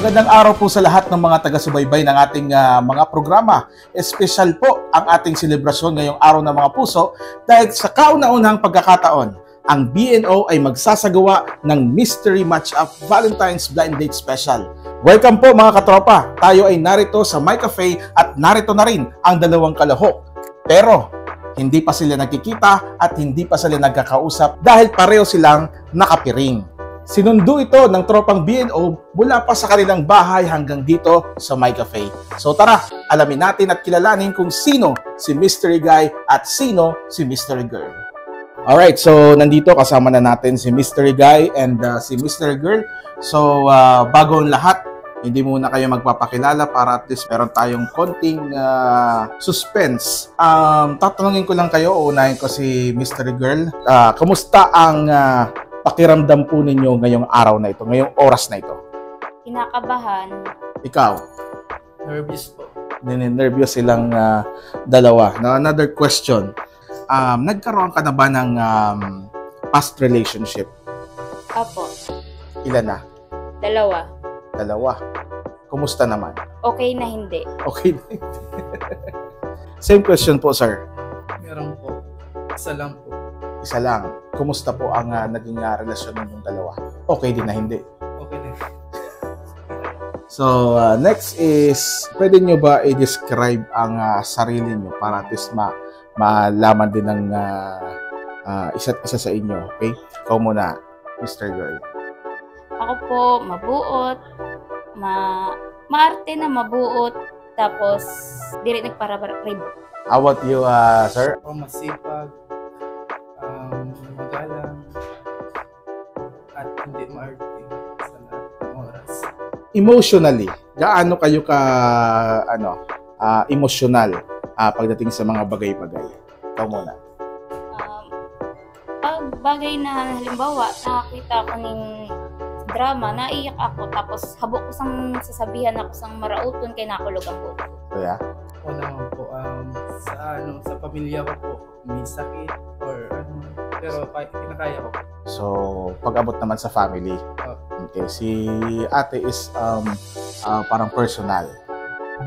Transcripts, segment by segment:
Magandang araw po sa lahat ng mga taga-subaybay ng ating mga programa. Espesyal po ang ating selebrasyon ngayong araw ng mga puso dahil sa kauna-unahang pagkakataon, ang BNO ay magsasagawa ng Mystery Match-Up Valentine's Blind Date Special. Welcome po mga katropa! Tayo ay narito sa My Cafe at narito na rin ang dalawang kalahok. Pero hindi pa sila nagkikita at hindi pa sila nagkakausap dahil pareho silang nakapiring. Sinundo ito ng tropang BNO mula pa sa kanilang bahay hanggang dito sa My Cafe. So tara, alamin natin at kilalanin kung sino si Mystery Guy at sino si Mystery Girl. Alright, so nandito kasama na natin si Mystery Guy and si Mystery Girl. So bago ang lahat, hindi muna kayo magpapakilala para at least meron tayong konting suspense. Tatanungin ko lang kayo, unahin ko si Mystery Girl. Kumusta ang pakiramdam po ninyo ngayong araw na ito, ngayong oras na ito? Kinakabahan. Ikaw? Nervous po. Nervous silang dalawa. Now, another question. Nagkaroon ka na ba ng past relationship? Apo. Ilan na? Dalawa. Kumusta naman? Okay na hindi. Okay na. Same question po, sir. Meron po. Isa lang po. Isa lang. Kumusta po ang naging relasyon ninyong dalawa? Okay din na hindi? Okay na. So, next is, pwede nyo ba i-describe ang sarili nyo para at least malaman din ng isa't isa sa inyo? Okay? Ikaw muna, Mr. Girl. Ako po, mabuot. Maarte na mabuot. Tapos, di rin nagpararib. How about you, sir? Ako masipag. Magalang. At hindi maarte sa lahat ng oras. Emotionally, gaano kayo ka emotional pagdating sa mga bagay-bagay? Ikaw muna. Pag bagay na halimbawa, nakakita ko ng drama, naiyak ako, tapos habok ko sang sasabihan ako sang marauton kay nakulog ang buto. Kaya? O naman po, sa pamilya ko po, may sakit or pero kinakaya ko po. So, pag-abot naman sa family. Okay, si ate is parang personal.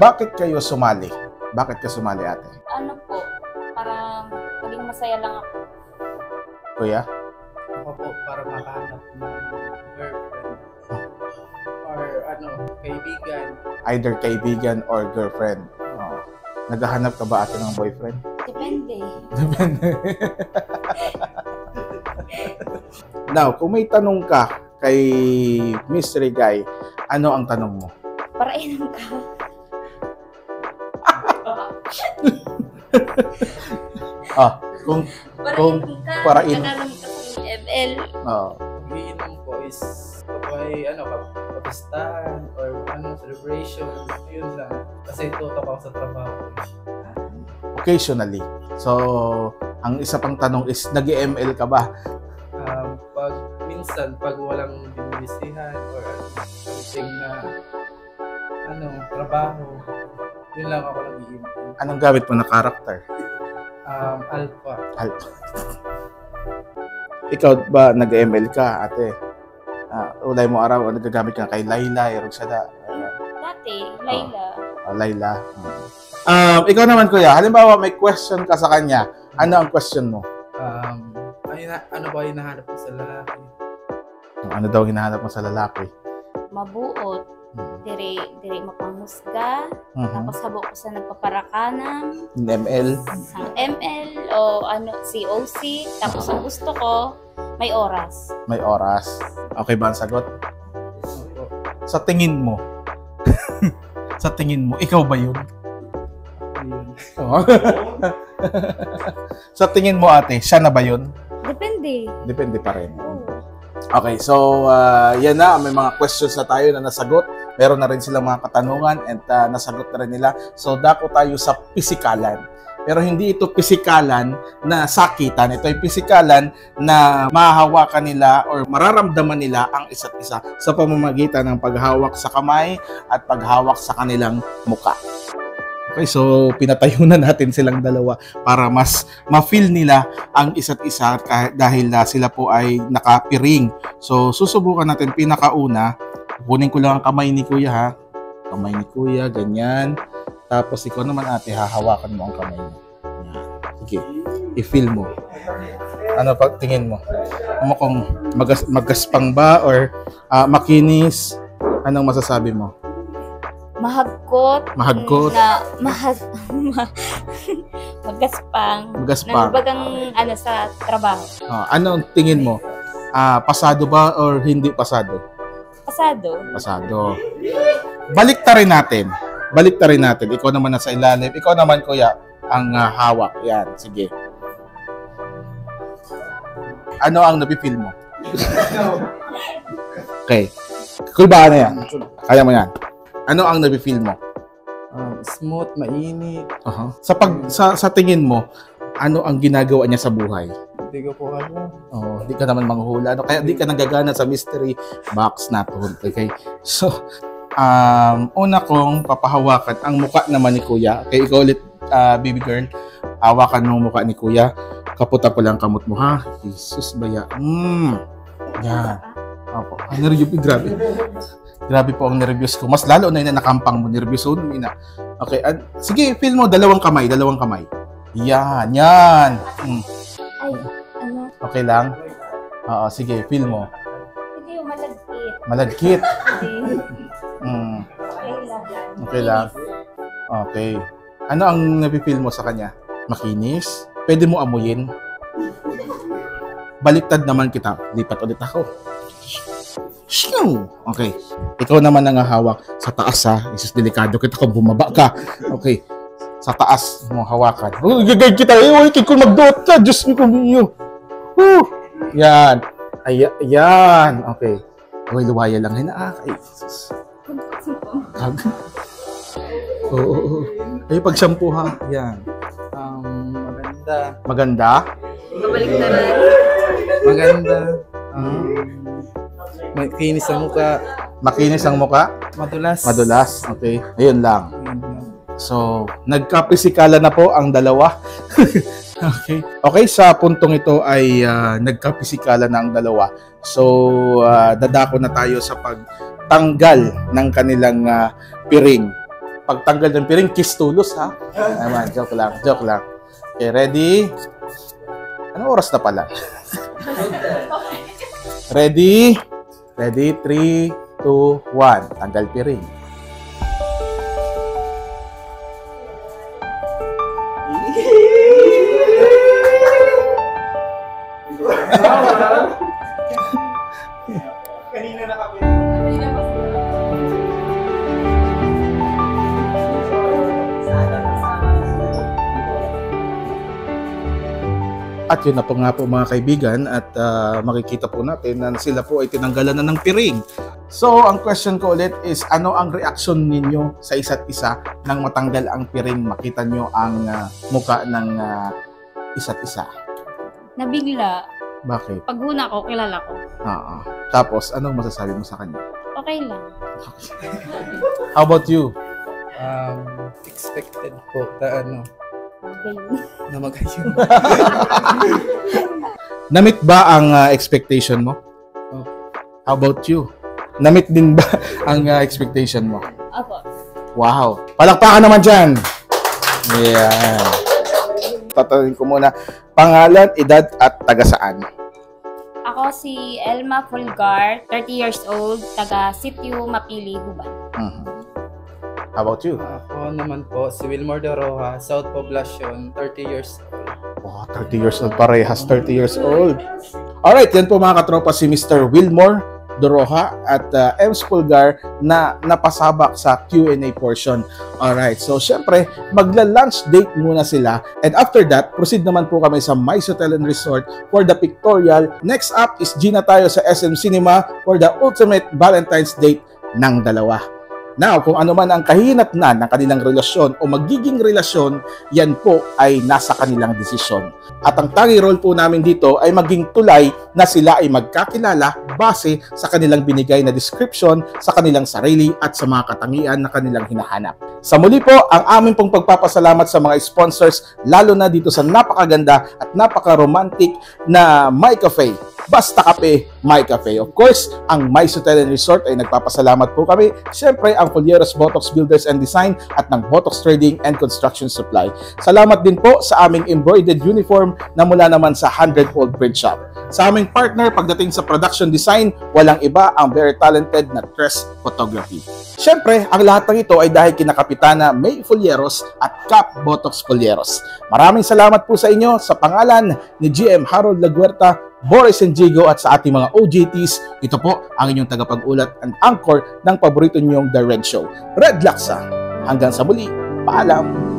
Bakit kayo sumali? Bakit ka sumali, ate? Ano po, para maging masaya lang ako. Kuya? Ako po, para makahanap ng girlfriend or kaibigan. Either kaibigan or girlfriend. Oh. Naghahanap ka ba ate ng boyfriend? Depende. Depende. Now, kung may tanong ka kay Mystery Guy, ano ang tanong mo? Para inom ka. Para inom. Nagkakaroon ka ng ML. Pag-iinom po is kapistahan or celebration, yun lang. Kasi tutok ako sa trabaho. Occasionally. So, ang isa pang tanong is, nag-ML ka ba? Pag walang binibisihan or something na trabaho, yun lang ako nag-iinom. Anong gamit mo na karakter? Alpha. Ikaw ba nag-ML ka, ate? Ulay mo araw, nagagamit ka kay Layla, Roxada? Dati, Layla. Layla. Ikaw naman, kuya, halimbawa may question ka sa kanya, ano ang question mo? Ano ba hinahanap mo sa lalaki? Ano daw hinahanap mo sa lalaki? Mabuot. Diri mapanghusga. Tapos habok ko sa nagpaparakanan. ML. Ang ML o COC. Tapos ang gusto ko, may oras. May oras. Okay ba ang sagot? Sa tingin mo, ikaw ba yun? Sa tingin mo, ate, siya na ba yun? Depende. Depende pa rin. Okay, so yan na, may mga questions na tayo na nasagot. Meron na rin silang mga katanungan and nasagot na rin nila. So dako tayo sa pisikalan. Pero hindi ito pisikalan na sakitan. Ito ay pisikalan na mahahawakan nila or mararamdaman nila ang isa't isa sa pamamagitan ng paghawak sa kamay at paghawak sa kanilang muka. Okay, so pinatayo na natin silang dalawa para mas ma-feel nila ang isa't isa dahil sila po ay nakapiring. So susubukan natin pinakauna Kukunin ko lang ang kamay ni kuya ha. Kamay ni kuya, ganyan. Tapos ikaw naman ate, hahawakan mo ang kamay niya. Yan. Sige, i-feel mo. Ano pag tingin mo? Mukhang magaspang ba or makinis? Anong masasabi mo? Mahagkot. Mahagkot. Magaspang. Magaspang. Nagbagang sa trabaho. Anong tingin mo? Pasado ba or hindi pasado? Pasado. Pasado. Baliktarin natin. Ikaw naman nasa ilalim. Ikaw naman, kuya, ang hawak. Yan, sige. Ano ang napipil mo? Okay. Cool ba na yan? Kaya mo yan. Ano ang napipil mo? Smooth, mainit. Sa tingin mo, ano ang ginagawa niya sa buhay? Hindi ko po alam. Hindi ka naman manghuhula. Kaya di ka nanggagana sa mystery box na to. Okay? So, una kong papahawakan ang muka naman ni kuya. Okay, ikaw ulit, baby girl. Hawakan mo muka ni kuya. Kaputa ko lang kamot mo, ha? Jesus, baya. Yan. Opo. Grabe. Grabe po ang nervyos ko. Mas lalo na yun na nakampang mo. Nervyoso mo na. Okay. Sige, feel mo. Dalawang kamay. Yan. Ay, ano? Okay lang? Oo, sige. Feel mo. Hindi, malagkit. Malagkit. Hindi. Okay lang. Okay. Ano ang napipil mo sa kanya? Makinis? Pwede mo amuyin? Baliktad naman kita. Lipat ulit ako. Okay. Ikaw naman ang hawak sa taas, ha. Isus, delikado kita kung bumaba ka. Okay. Sa taas mo hawakan. Gagay kita. Kung magduot ka. Diyos ko niyo. Yan. Ayan. Okay. Luwaya lang. Ay, Jesus. Oo. Ay, pag-shampoo, ha. Yan. Maganda. Maganda. Makinis ang mukha. Makinis ang mukha? Madulas. Okay. Ayun lang. So, nagkapisikala na po ang dalawa. Okay, sa puntong ito ay nagkapisikala na ang dalawa. So, dadako na tayo sa pagtanggal ng kanilang piring. Pagtanggal ng piring, kiss tulos, ha? Ayan, joke lang. Okay, ready? Anong oras na pala? Ready? 3, 2, 1. Tanggal piring. Kanina na kami. At yun na po nga po mga kaibigan at makikita po natin na sila po ay tinanggalan na ng piring. So, ang question ko ulit is ano ang reaksyon ninyo sa isa't isa nang matanggal ang piring? Makita nyo ang muka ng isa't isa. Nabigla. Bakit? Paghuna ko, kilala ko. Tapos, anong masasabi mo sa kanya? Okay lang. How about you? Expected po na magayon. Namit ba ang expectation mo? How about you? Namit din ba ang expectation mo? Opo. Wow. Palakpakan naman dyan. Yeah. Tatanungin ko muna. Pangalan, edad, at taga saan? Ako si Elma Fulgar, 30 years old, taga Sitio Mapili, Huban. How about you? Ako naman po, si Wilmore de Roja, South Poblacion, 30 years old. Oh, 30 years old. Parehas 30 years old. Alright, yan po mga katropa si Mr. Wilmore de Roja at Ems Fulgar na napasabak sa Q&A portion. Alright, so syempre, magla-lunch date muna sila and after that, proceed naman po kami sa Mice Hotel and Resort for the pictorial. Next up is Gina tayo sa SM Cinema for the ultimate Valentine's date ng dalawa. Now, kung ano man ang kahinatnan ng kanilang relasyon o magiging relasyon, yan po ay nasa kanilang desisyon. At ang tangi role po namin dito ay maging tulay na sila ay magkakilala base sa kanilang binigay na description sa kanilang sarili at sa mga katangian na kanilang hinahanap. Sa muli po, ang aming pong pagpapasalamat sa mga sponsors, lalo na dito sa napakaganda at napaka-romantic na My Cafe. Basta Kape, My Cafe. Of course, ang My Hotel and Resort ay nagpapasalamat po kami. Siyempre, ang Folleros Botox Builders and Design at ng Botox Trading and Construction Supply. Salamat din po sa aming embroidered uniform na mula naman sa 100-Fold Print Shop. Sa aming partner, pagdating sa production design, walang iba ang very talented na Tres Photography. Siyempre, ang lahat ng ito ay dahil kina Kapitana May Folleros at Cap Botox Folleros. Maraming salamat po sa inyo sa pangalan ni GM Harold Laguerta, Boris Enjigo at sa ating mga OJTs. Ito po ang inyong tagapag-ulat and anchor ng paborito niyong The Red Show, Red Laksa. Hanggang sa muli, paalam!